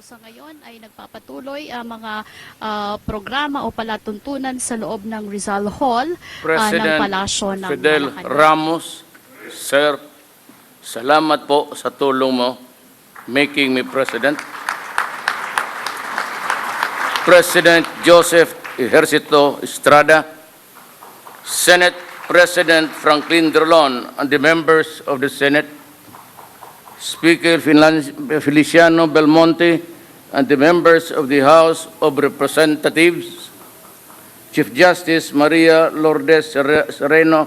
sa ngayon ay nagpapatuloy ang mga programa o palatuntunan sa loob ng Rizal Hall ng President Palasyo ng Fidel Malacanang. Ramos, Sir, salamat po sa tulong mo making me President. President Joseph Ejercito Estrada, Senate President Franklin Drilon, and the members of the Senate, Speaker Feliciano Belmonte, and the members of the House of Representatives, Chief Justice Maria Lourdes Sereno,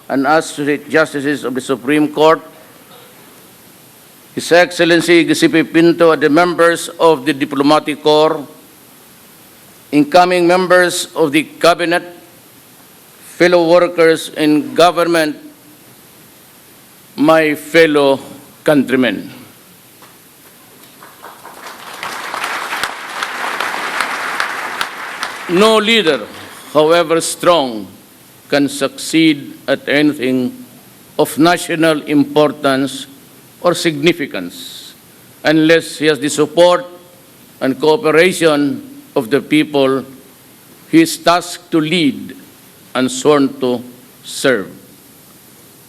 and Associate Justices of the Supreme Court, His Excellency Giuseppe Pinto, and the members of the Diplomatic Corps, incoming members of the Cabinet, fellow workers in government, my fellow countrymen. No leader, however strong, can succeed at anything of national importance or significance unless he has the support and cooperation of the people he is tasked to lead and sworn to serve.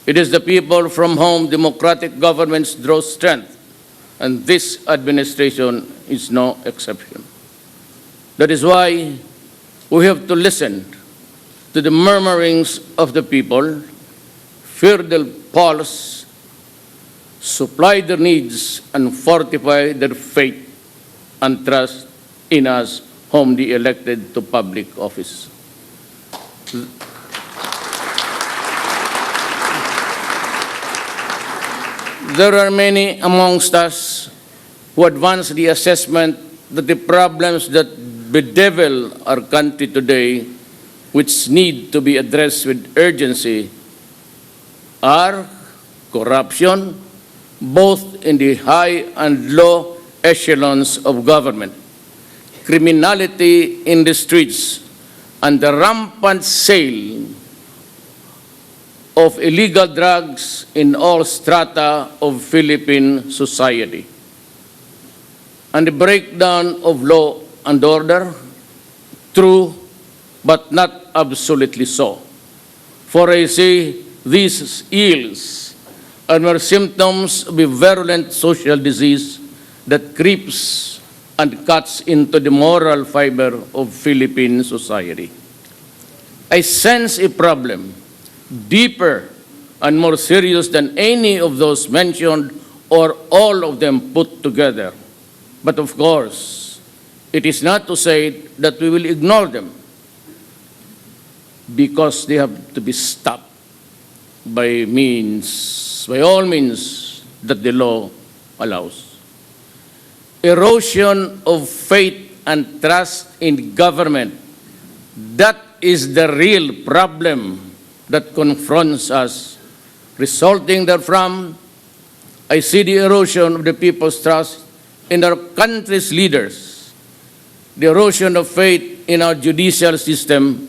It is the people from whom democratic governments draw strength, and this administration is no exception. That is why we have to listen to the murmurings of the people, fear their pulse, supply their needs, and fortify their faith and trust in us whom they elected to public office. There are many amongst us who advance the assessment that the problems that bedevil our country today, which need to be addressed with urgency, are corruption, both in the high and low echelons of government, criminality in the streets, and the rampant sale of illegal drugs in all strata of Philippine society, and the breakdown of law and order, true but not absolutely so. For I say these ills are mere symptoms of a virulent social disease that creeps and cuts into the moral fiber of Philippine society. I sense a problem deeper and more serious than any of those mentioned or all of them put together. But of course, it is not to say that we will ignore them, because they have to be stopped by all means that the law allows. Erosion of faith and trust in government, that is the real problem that confronts us. Resulting therefrom, I see the erosion of the people's trust in our country's leaders, the erosion of faith in our judicial system,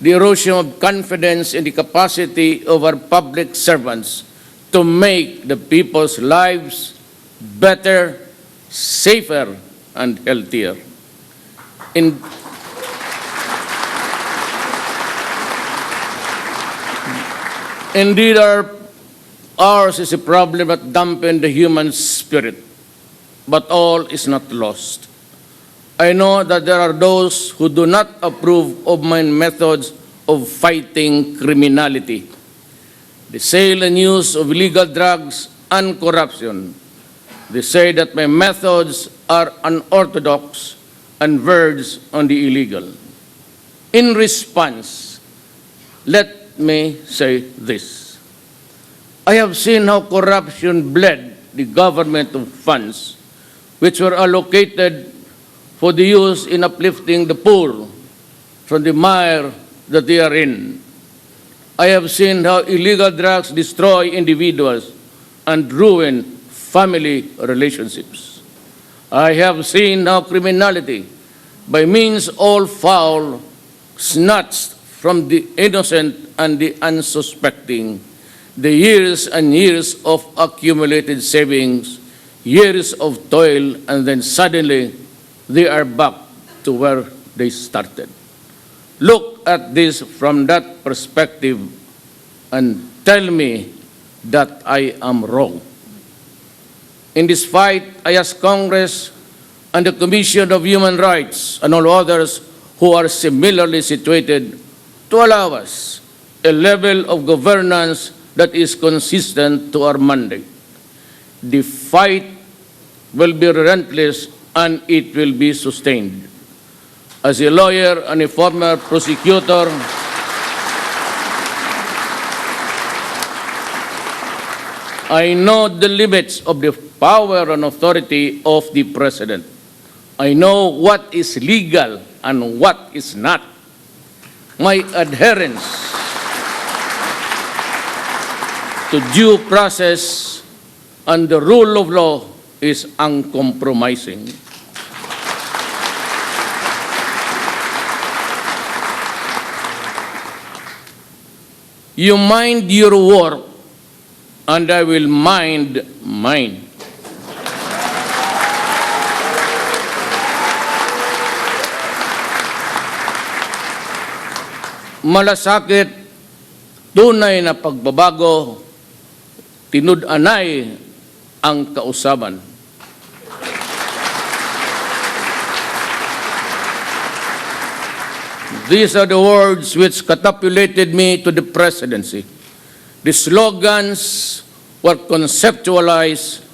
the erosion of confidence in the capacity of our public servants to make the people's lives better, safer, and healthier. Indeed, ours is a problem that dampens the human spirit, but all is not lost. I know that there are those who do not approve of my methods of fighting criminality, the sale and use of illegal drugs and corruption. They say that my methods are unorthodox and verge on the illegal. In response, let me say this. I have seen how corruption bled the government of funds which were allocated for the use in uplifting the poor from the mire that they are in. I have seen how illegal drugs destroy individuals and ruin family relationships. I have seen how criminality, by means all foul, snatched from the innocent and the unsuspecting the years and years of accumulated savings years of toil, and then suddenly they are back to where they started. Look at this from that perspective and tell me that I am wrong. In this fight, I ask Congress and the Commission of Human Rights and all others who are similarly situated to allow us a level of governance that is consistent to our mandate. The fight will be relentless and it will be sustained. As a lawyer and a former prosecutor, I know the limits of the power and authority of the President. I know what is legal and what is not. My adherence to due process and the rule of law is uncompromising. You mind your work, and I will mind mine. Malasakit, tunay na pagbabago, tinud-anay ang kausaban. These are the words which catapulted me to the presidency. The slogans were conceptualized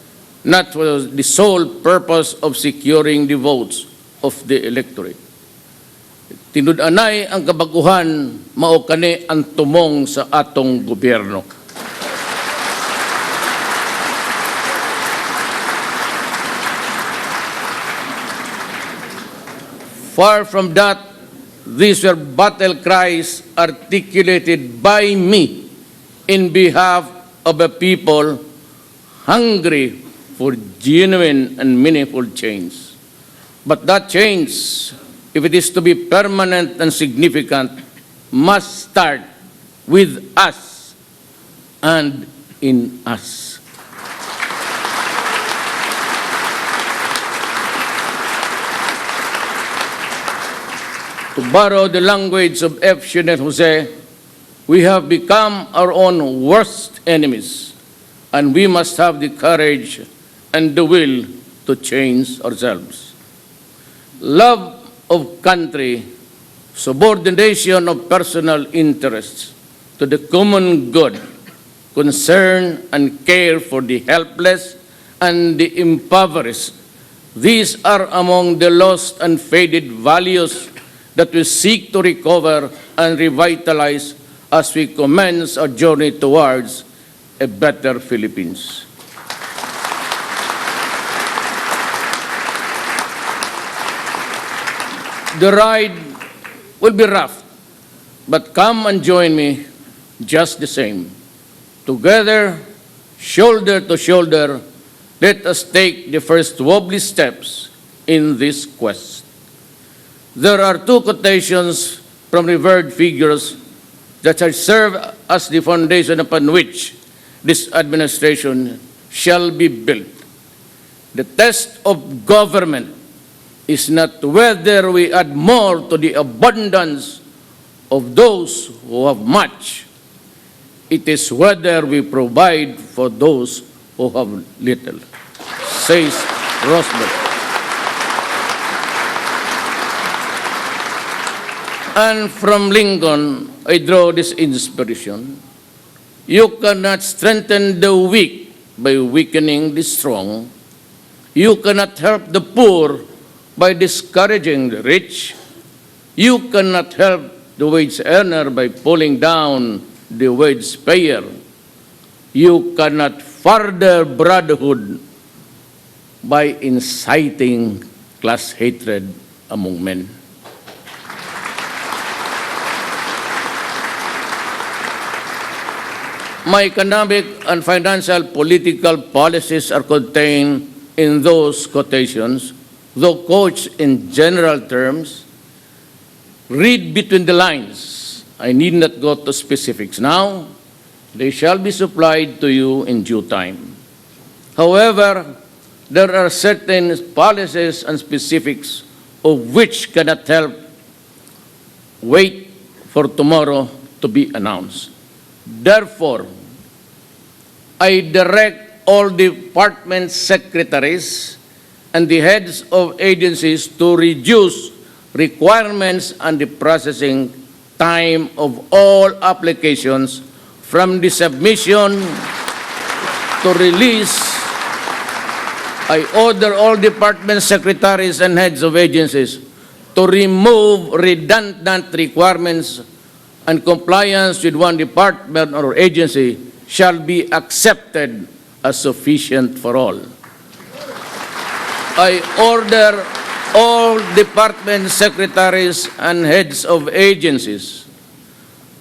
not for the sole purpose of securing the votes of the electorate. Tinud-anay ang kabaguhan, mao kani ang tumong sa atong gobyerno. Far from that, these were battle cries articulated by me in behalf of a people hungry for genuine and meaningful change. But that change, if it is to be permanent and significant, must start with us and in us. To borrow the language of F. Shinel Jose, we have become our own worst enemies, and we must have the courage and the will to change ourselves. Love of country, subordination of personal interests to the common good, concern and care for the helpless and the impoverished. These are among the lost and faded values that we seek to recover and revitalize as we commence our journey towards a better Philippines. The ride will be rough, but come and join me just the same. Together, shoulder to shoulder, let us take the first wobbly steps in this quest. There are two quotations from revered figures that shall serve as the foundation upon which this administration shall be built. The test of government is not whether we add more to the abundance of those who have much. It is whether we provide for those who have little, says Roosevelt. And from Lincoln, I draw this inspiration. You cannot strengthen the weak by weakening the strong. You cannot help the poor by discouraging the rich. You cannot help the wage earner by pulling down the wage payer. You cannot further brotherhood by inciting class hatred among men. My economic and financial political policies are contained in those quotations, though couched in general terms. Read between the lines. I need not go to specifics now. They shall be supplied to you in due time. However, there are certain policies and specifics of which cannot help wait for tomorrow to be announced. Therefore, I direct all department secretaries and the heads of agencies to reduce requirements and the processing time of all applications from the submission to release. I order all department secretaries and heads of agencies to remove redundant requirements, and compliance with one department or agency shall be accepted as sufficient for all. I order all department secretaries and heads of agencies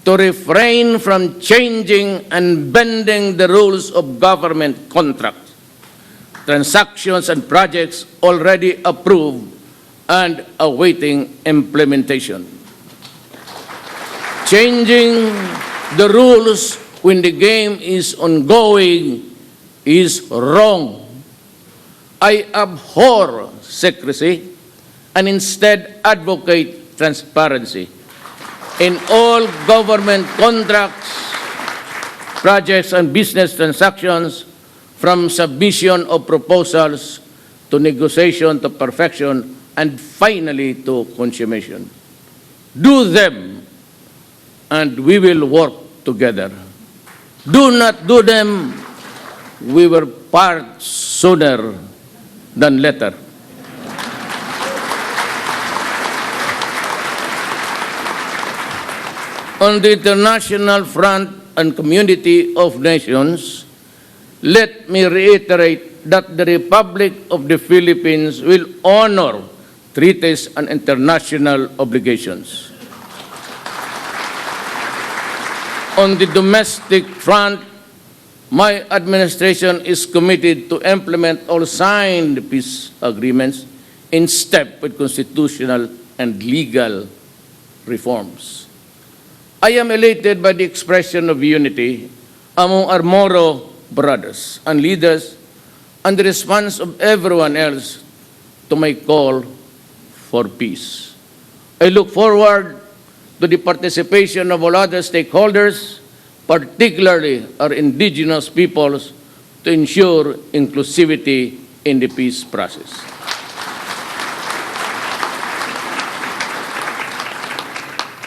to refrain from changing and bending the rules of government contracts, transactions, and projects already approved and awaiting implementation. Changing the rules when the game is ongoing is wrong. I abhor secrecy and instead advocate transparency in all government contracts, projects, and business transactions, from submission of proposals to negotiation to perfection and finally to consummation. Do them, and we will work together. Do not do them, we will part sooner than later. On the international front and community of nations, let me reiterate that the Republic of the Philippines will honor treaties and international obligations. On the domestic front, my administration is committed to implement all signed peace agreements in step with constitutional and legal reforms. I am elated by the expression of unity among our Moro brothers and leaders and the response of everyone else to my call for peace. I look forward to the participation of all other stakeholders, particularly our indigenous peoples, to ensure inclusivity in the peace process.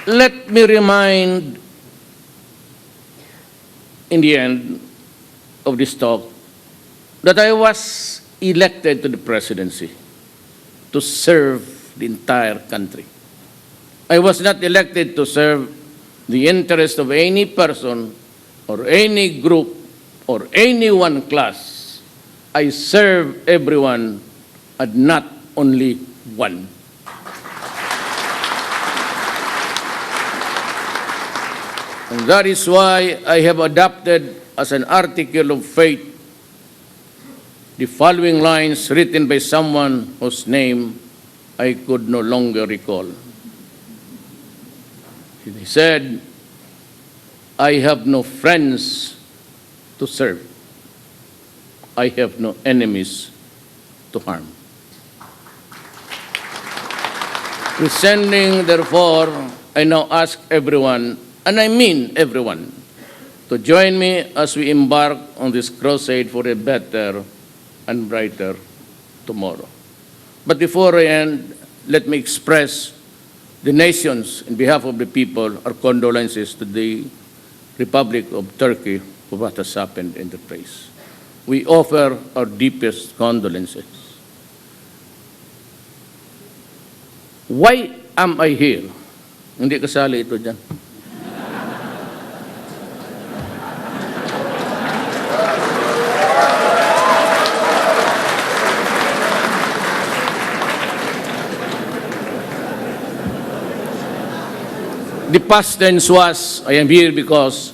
Let me remind, in the end of this talk, that I was elected to the presidency to serve the entire country. I was not elected to serve the interest of any person or any group or any one class. I serve everyone and not only one. And that is why I have adopted as an article of faith the following lines written by someone whose name I could no longer recall. He said, I have no friends to serve. I have no enemies to harm. Descending, therefore, I now ask everyone, and I mean everyone, to join me as we embark on this crusade for a better and brighter tomorrow. But before I end, let me express the nations, in behalf of the people, our condolences to the Republic of Turkey for what has happened in the place. We offer our deepest condolences. Why am I here? Hindi kasali ito dyan. The past tense was, I am here because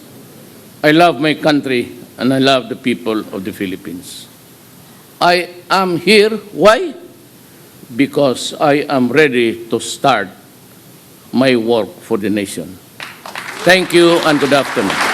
I love my country and I love the people of the Philippines. I am here, why? Because I am ready to start my work for the nation. Thank you and good afternoon.